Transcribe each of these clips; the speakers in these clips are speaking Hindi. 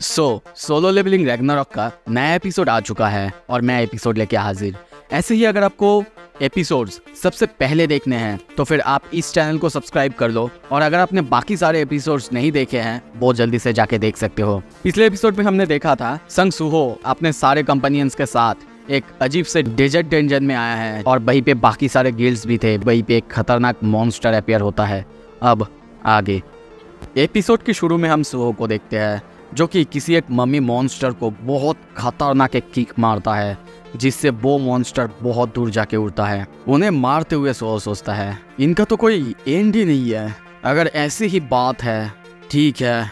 सोलो लेवलिंग रैग्नारॉक का नया एपिसोड आ चुका है और मैं एपिसोड लेके हाजिर। ऐसे ही अगर आपको एपिसोड्स सबसे पहले देखने हैं तो फिर आप इस चैनल को सब्सक्राइब कर लो, और अगर आपने बाकी सारे एपिसोड्स नहीं देखे हैं बहुत जल्दी से जाके देख सकते हो। पिछले एपिसोड में हमने देखा था संग सूहो अपने सारे कंपेनियंस के साथ एक अजीब से डेजर्ट डेंजन में आया है और वहीं पे बाकी सारे गिल्ड्स भी थे। वहीं पे एक खतरनाक मॉन्स्टर अपीयर होता है। अब आगे एपिसोड के शुरू में हम सूहो को देखते हैं जो कि किसी एक मम्मी मॉन्स्टर को बहुत खतरनाक एक किक मारता है, जिससे वो मॉन्स्टर बहुत दूर जाके उड़ता है। उन्हें मारते हुए सूहो सोचता है इनका तो कोई एंड ही नहीं है। अगर ऐसी ही बात है ठीक है,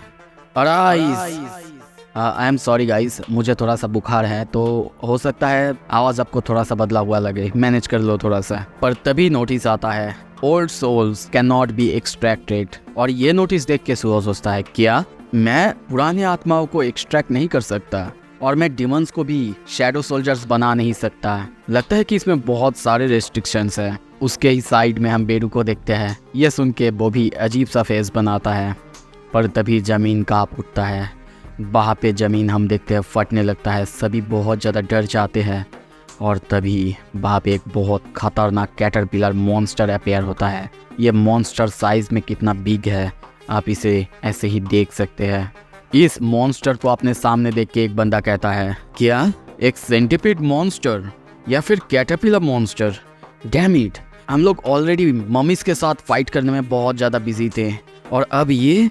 आई एम सॉरी गाइस, मुझे थोड़ा सा बुखार है तो हो सकता है आवाज़ आपको थोड़ा सा बदला हुआ लगे, मैनेज कर लो थोड़ा सा। पर तभी नोटिस आता है old souls can not be extracted, और ये नोटिस देख के सूहो सोचता है क्या मैं पुरानी आत्माओं को एक्सट्रैक्ट नहीं कर सकता, और मैं डिमंस को भी शैडो सोल्जर्स बना नहीं सकता। लगता है कि इसमें बहुत सारे रेस्ट्रिक्शंस हैं। उसके ही साइड में हम बेरू को देखते हैं। ये सुन के वो भी अजीब सा फेस बनाता है। पर तभी ज़मीन काँप उठता है। वहाँ पे ज़मीन हम देखते हैं फटने लगता है। सभी बहुत ज़्यादा डर जाते हैं और तभी वहाँ पे एक बहुत खतरनाक कैटरपिलर मॉन्स्टर अपीयर होता है। ये मॉन्स्टर साइज़ में कितना बिग है आप इसे ऐसे ही देख सकते हैं। इस मॉन्स्टर को अपने सामने देख के एक बंदा कहता है क्या एक सेंटिपिड मॉन्स्टर या फिर कैटरपिलर मॉन्स्टर? डैम इट, हम लोग ऑलरेडी मम्मीज के साथ फाइट करने में बहुत ज़्यादा बिजी थे और अब ये।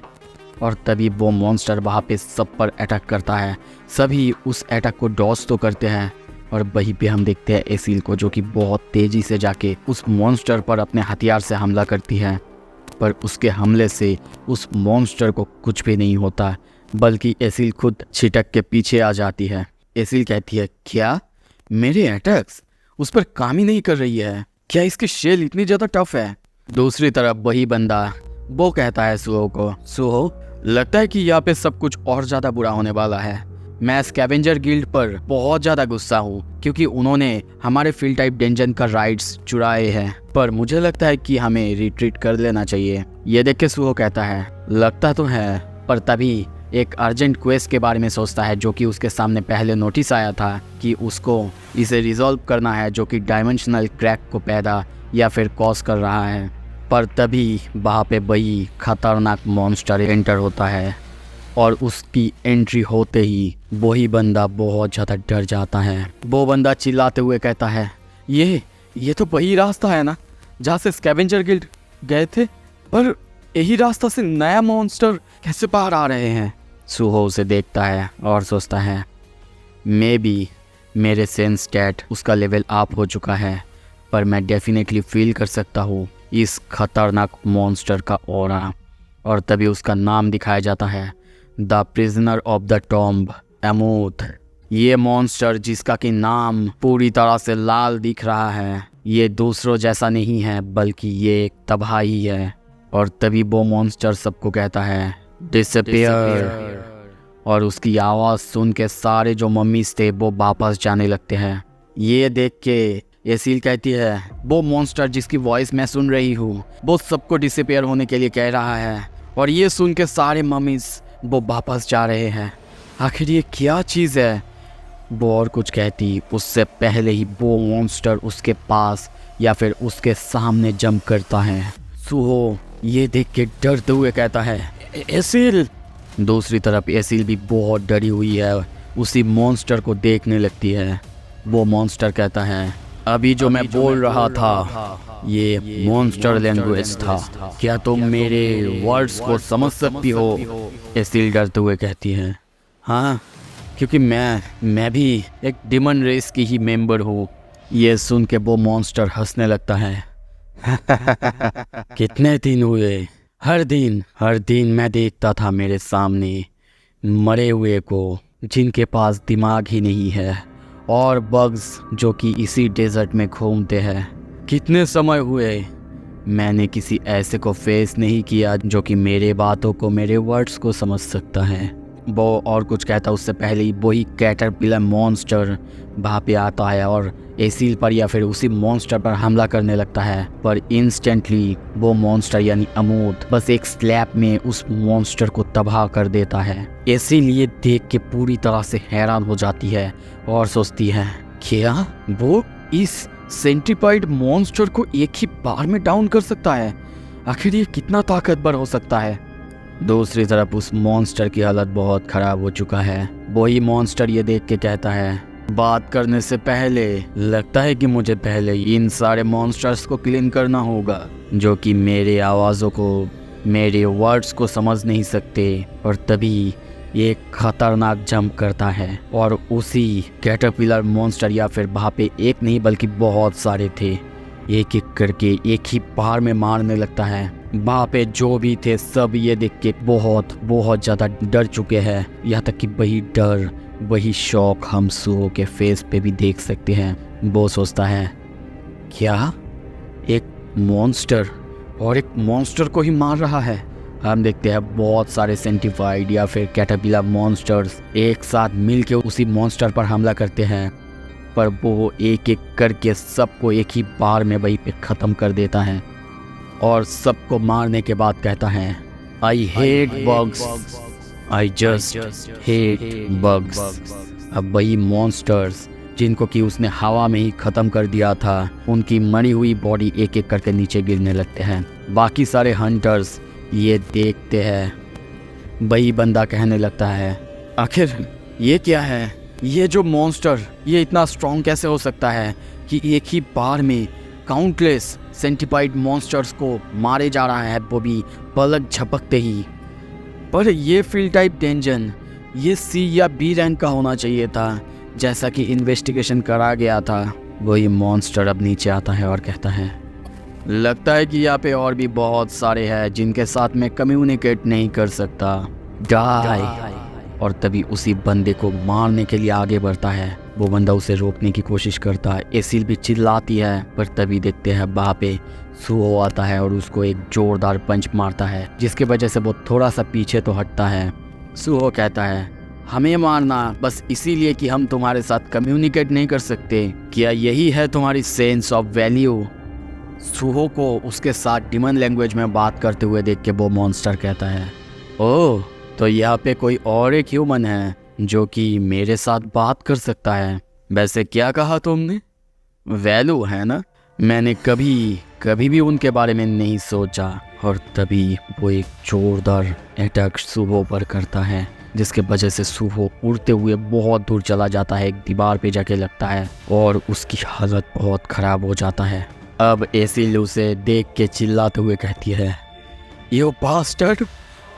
और तभी वो मॉन्स्टर वहाँ पे सब पर अटैक करता है। सभी उस अटैक को डॉज तो करते हैं और वहीं पे हम देखते हैं एसील को जो कि बहुत तेज़ी से जाके उस मॉन्स्टर पर अपने हथियार से हमला करती है। पर उसके हमले से उस मॉन्स्टर को कुछ भी नहीं होता, बल्कि एसील खुद छिटक के पीछे आ जाती है। एसील कहती है क्या मेरे अटैक्स उस पर काम ही नहीं कर रही है? क्या इसकी शेल इतनी ज़्यादा टफ है? दूसरी तरफ वही बंदा वो कहता है सूहो को, सूहो लगता है कि यहाँ पे सब कुछ और ज़्यादा बुरा होने वाला है। मैं स्कैवेंजर गिल्ड पर बहुत ज़्यादा गुस्सा हूँ क्योंकि उन्होंने हमारे फील्ड टाइप डेंजन का राइट्स चुराए हैं, पर मुझे लगता है कि हमें रिट्रीट कर लेना चाहिए। ये देख के सूहो कहता है लगता तो है, पर तभी एक अर्जेंट क्वेस्ट के बारे में सोचता है जो कि उसके सामने पहले नोटिस आया था कि उसको इसे रिजॉल्व करना है जो कि डायमेंशनल क्रैक को पैदा या फिर कॉज कर रहा है। पर तभी वहाँ पे वही खतरनाक मॉन्स्टर एंटर होता है और उसकी एंट्री होते ही वही बंदा बहुत ज़्यादा डर जाता है। वो बंदा चिल्लाते हुए कहता है ये तो वही रास्ता है ना जहाँ से स्कैवेंजर गिल्ड गए थे, पर यही रास्ता से नया मॉन्स्टर कैसे बाहर आ रहे हैं? सूहो उसे देखता है और सोचता है मे बी मेरे सेंस स्टैट उसका लेवल अप हो चुका है, पर मैं डेफिनेटली फील कर सकता हूँ इस खतरनाक मॉन्स्टर का ऑरा। और तभी उसका नाम दिखाया जाता है the prisoner of the tomb एमोथ। ये मॉन्स्टर जिसका कि नाम पूरी तरह से लाल दिख रहा है, ये दूसरों जैसा नहीं है बल्कि ये एक तबाही है। और तभी वो मॉन्स्टर सबको कहता है डिसअपीयर, और उसकी आवाज़ सुन के सारे जो मम्मीज थे वो वापस जाने लगते हैं। ये देख के एसील कहती है वो मॉन्स्टर जिसकी वॉइस मैं सुन रही हूँ वो सबको डिसअपीयर होने के लिए कह रहा है। और ये सुन के सारे मम्मीज वो वापस जा रहे हैं। आखिर ये क्या चीज़ है? वो और कुछ कहती उससे पहले ही वो मॉन्स्टर उसके पास या फिर उसके सामने जंप करता है। सूहो ये देख के डरते हुए कहता है एसील। दूसरी तरफ एसील भी बहुत डरी हुई है, उसी मॉन्स्टर को देखने लगती है। वो मॉन्स्टर कहता है अभी जो मैं बोल रहा था ये मॉन्स्टर लैंग्वेज था, क्या तुम मेरे वर्ड्स को समझ सकती हो? एसील डरते हुए कहती है हाँ, क्योंकि मैं भी एक डिमन रेस की ही मेंबर हूँ। ये सुन के वो मॉन्स्टर हंसने लगता है कितने दिन हुए, हर दिन मैं देखता था मेरे सामने मरे हुए को जिनके पास दिमाग ही नहीं है, और बग्स जो कि इसी डेजर्ट में घूमते हैं। कितने समय हुए मैंने किसी ऐसे को फेस नहीं किया जो कि मेरे बातों को, मेरे वर्ड्स को समझ सकता है। वो और कुछ कहता उससे पहले ही वही कैटरपिलर मॉन्स्टर वहाँ पे आता है और एसील पर या फिर उसी मॉन्स्टर पर हमला करने लगता है। पर इंस्टेंटली वो मॉन्स्टर यानी अमूर्त बस एक स्लैप में उस मॉन्स्टर को तबाह कर देता है। एसील ये देख के पूरी तरह से हैरान हो जाती है और सोचती है क्या वो इस सेंटिपाइड मॉन्स्टर को एक ही बार में डाउन कर सकता है? आखिर ये कितना ताकतवर हो सकता है? दूसरी तरफ उस मॉन्स्टर की हालत बहुत खराब हो चुका है। वही मॉन्स्टर ये देख के कहता है बात करने से पहले लगता है कि मुझे पहले इन सारे मॉन्स्टर्स को क्लीन करना होगा जो कि मेरे आवाज़ों को, मेरे वर्ड्स को समझ नहीं सकते। और तभी एक खतरनाक जंप करता है और उसी कैटरपिलर मॉन्स्टर या फिर वहाँ पे एक नहीं बल्कि बहुत सारे थे, एक एक करके एक ही बार में मारने लगता है। वहाँ पे जो भी थे सब ये देख के बहुत ज़्यादा डर चुके हैं। यहाँ तक कि वही डर, वही शौक हम सुहो के फेस पे भी देख सकते हैं। वो सोचता है क्या एक मॉन्स्टर और एक मॉन्स्टर को ही मार रहा है? हम देखते हैं बहुत सारे सेंटिफाइड या फिर कैटरपिलर मॉन्स्टर्स एक साथ मिलके उसी मॉन्स्टर पर हमला करते हैं, पर वो एक एक करके सबको एक ही बार में वहीं पे ख़त्म कर देता है और सबको मारने के बाद कहता है I hate bugs, I just hate bugs. अब वही मॉन्स्टर्स जिनको कि उसने हवा में ही ख़त्म कर दिया था, उनकी मरी हुई बॉडी एक एक करके नीचे गिरने लगते हैं। बाकी सारे हंटर्स ये देखते हैं। वही बंदा कहने लगता है आखिर ये क्या है? ये जो मॉन्स्टर ये इतना स्ट्रॉन्ग कैसे हो सकता है कि एक ही बार में काउंटलेस सेंटिपाइड मॉन्स्टर्स को मारे जा रहा है, वो भी पलक झपकते ही। पर ये फील्ड टाइप डेंजन ये सी या बी रैंक का होना चाहिए था, जैसा कि इन्वेस्टिगेशन करा गया था। वही मॉन्स्टर अब नीचे आता है और कहता है लगता है कि यहाँ पे और भी बहुत सारे हैं जिनके साथ मैं कम्युनिकेट नहीं कर सकता, डाई। और तभी उसी बंदे को मारने के लिए आगे बढ़ता है। वो बंदा उसे रोकने की कोशिश करता है, एसील भी चिल्लाती है, पर तभी देखते हैं वहाँ पे सुहो आता है और उसको एक जोरदार पंच मारता है, जिसके वजह से वो थोड़ा सा पीछे तो हटता है। सुहो कहता है हमें मारना बस इसीलिए कि हम तुम्हारे साथ कम्युनिकेट नहीं कर सकते? क्या यही है तुम्हारी सेंस ऑफ वैल्यू? सुहो को उसके साथ डिमन लैंग्वेज में बात करते हुए देख के वो मॉन्स्टर कहता है ओह, तो यहाँ पे कोई और एक ह्यूमन है जो कि मेरे साथ बात कर सकता है। वैसे क्या कहा तुमने? वैल्यू है ना? मैंने कभी भी उनके बारे में नहीं सोचा। और तभी वो एक जोरदार अटैक सुहो पर करता है, जिसके वजह से सुहो उड़ते हुए बहुत दूर चला जाता है, एक दीवार पे जाके लगता है और उसकी हालत बहुत ख़राब हो जाता है। अब एसील उसे देख के चिल्लाते हुए कहती है यो बास्टर्ड,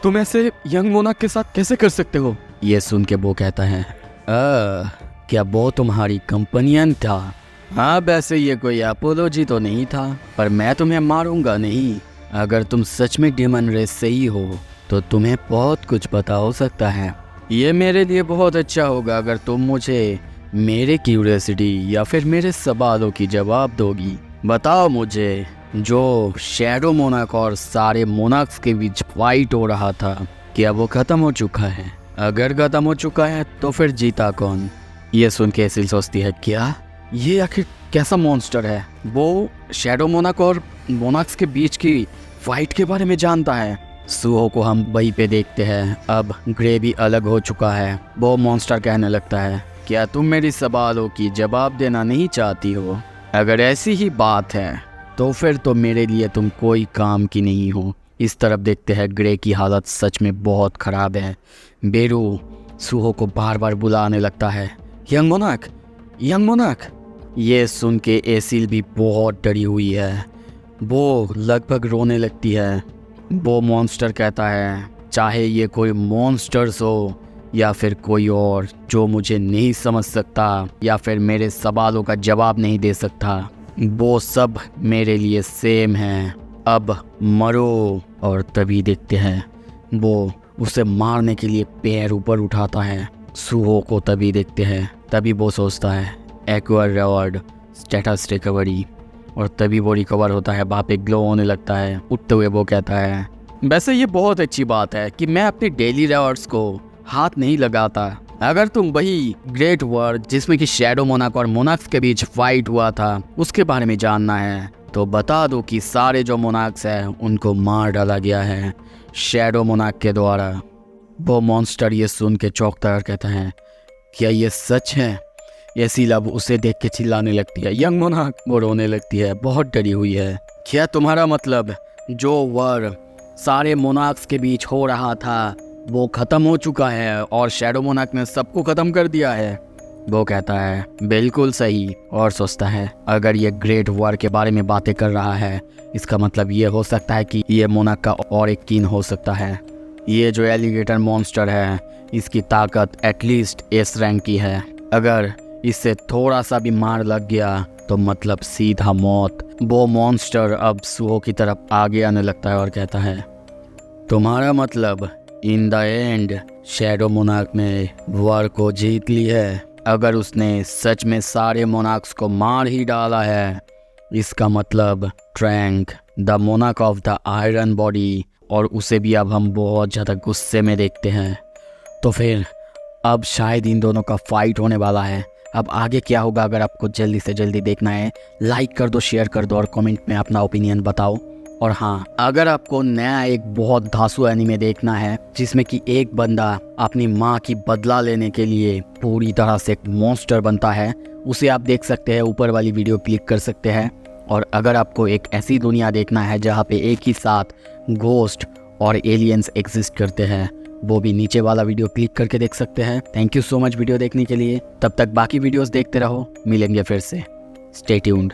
तुम ऐसे यंग मोनाक के साथ कैसे कर सकते हो? ये सुन के वो कहता है क्या वो तुम्हारी कंपनियन था? हाँ, वैसे ये कोई अपोलॉजी तो नहीं था, पर मैं तुम्हें मारूंगा नहीं। अगर तुम सच में डेमन रेस से ही हो तो तुम्हें बहुत कुछ पता हो सकता है। ये मेरे लिए बहुत अच्छा होगा अगर तुम मुझे मेरे क्यूरियोसिटी या फिर मेरे सवालों की जवाब दोगी। बताओ मुझे, जो शैडो मोनाक और सारे मोनाक्स के बीच फाइट हो रहा था, क्या वो ख़त्म हो चुका है? अगर ख़त्म हो चुका है तो फिर जीता कौन? ये सुन के एसिल सोचती है क्या ये आखिर कैसा मॉन्स्टर है? वो शैडो मोनाक और मोनाक्स के बीच की फाइट के बारे में जानता है। सुहो को हम वहीं पे देखते हैं। अब ग्रे भी अलग हो चुका है। वो मॉन्स्टर कहने लगता है क्या तुम मेरी सवालों की जवाब देना नहीं चाहती हो? अगर ऐसी ही बात है तो फिर तो मेरे लिए तुम कोई काम की नहीं हो। इस तरफ देखते हैं ग्रे की हालत सच में बहुत ख़राब है। बेरू सुहो को बार बार बुलाने लगता है, यंग मोनाक, यंग मोनाक। ये सुन के एसिल भी बहुत डरी हुई है। वो लगभग रोने लगती है। वो मॉन्स्टर कहता है चाहे ये कोई मॉन्स्टर्स हो या फिर कोई और जो मुझे नहीं समझ सकता या फिर मेरे सवालों का जवाब नहीं दे सकता, वो सब मेरे लिए सेम हैं। अब मरो। और तभी देखते हैं वो उसे मारने के लिए पैर ऊपर उठाता है। सुहो को तभी देखते हैं। तभी वो सोचता है एक्वायर रिवॉर्ड स्टेटस रिकवरी, और तभी वो रिकवर होता है। वहाँ पे ग्लो होने लगता है। उठते हुए वो कहता है वैसे ये बहुत अच्छी बात है कि मैं अपनी डेली रिवॉर्ड्स को हाथ नहीं लगाता। अगर तुम वही ग्रेट वॉर जिसमें कि शैडो मोनार्क और मोनार्क्स के बीच फाइट हुआ था उसके बारे में जानना है तो बता दो कि सारे जो मोनार्क्स हैं उनको मार डाला गया है शैडो मोनार्क के द्वारा। वो मॉन्स्टर ये सुन के चौंकता और कहता है, क्या ये सच है? ऐसी लब उसे देख के चिल्लाने लगती है। यंग मोनार्क वो रोने लगती है, बहुत डरी हुई है। क्या तुम्हारा मतलब जो वॉर सारे मोनार्क्स के बीच हो रहा था वो ख़त्म हो चुका है और शैडो मोनार्क ने सबको ख़त्म कर दिया है? वो कहता है बिल्कुल सही, और सोचता है अगर ये ग्रेट वॉर के बारे में बातें कर रहा है इसका मतलब ये हो सकता है कि ये मोनार्क का और एक किन हो सकता है। ये जो एलिगेटर मॉन्स्टर है इसकी ताकत एटलीस्ट एस रैंक की है। अगर इससे थोड़ा सा भी मार लग गया तो मतलब सीधा मौत। वो मॉन्स्टर अब सुहो की तरफ आगे आने लगता है और कहता है, तुम्हारा मतलब in the end shadow monarch ने वॉर को जीत ली है? अगर उसने सच में सारे मोनार्क्स को मार ही डाला है इसका मतलब trunk the monarch of the iron body, और उसे भी अब हम बहुत ज़्यादा गुस्से में देखते हैं। तो फिर अब शायद इन दोनों का फाइट होने वाला है। अब आगे क्या होगा अगर आपको जल्दी से जल्दी देखना है लाइक कर दो, शेयर कर दो और कमेंट में अपना ओपिनियन बताओ। और हाँ, अगर आपको नया एक बहुत धांसू एनीमे देखना है जिसमें कि एक बंदा अपनी माँ की बदला लेने के लिए पूरी तरह से एक मॉन्स्टर बनता है, उसे आप देख सकते हैं, ऊपर वाली वीडियो क्लिक कर सकते हैं। और अगर आपको एक ऐसी दुनिया देखना है जहाँ पे एक ही साथ घोस्ट और एलियंस एग्जिस्ट करते हैं, वो भी नीचे वाला वीडियो क्लिक करके देख सकते हैं। Thank you so much video देखने के लिए। तब तक बाकी वीडियोस देखते रहो, मिलेंगे फिर से। Stay tuned.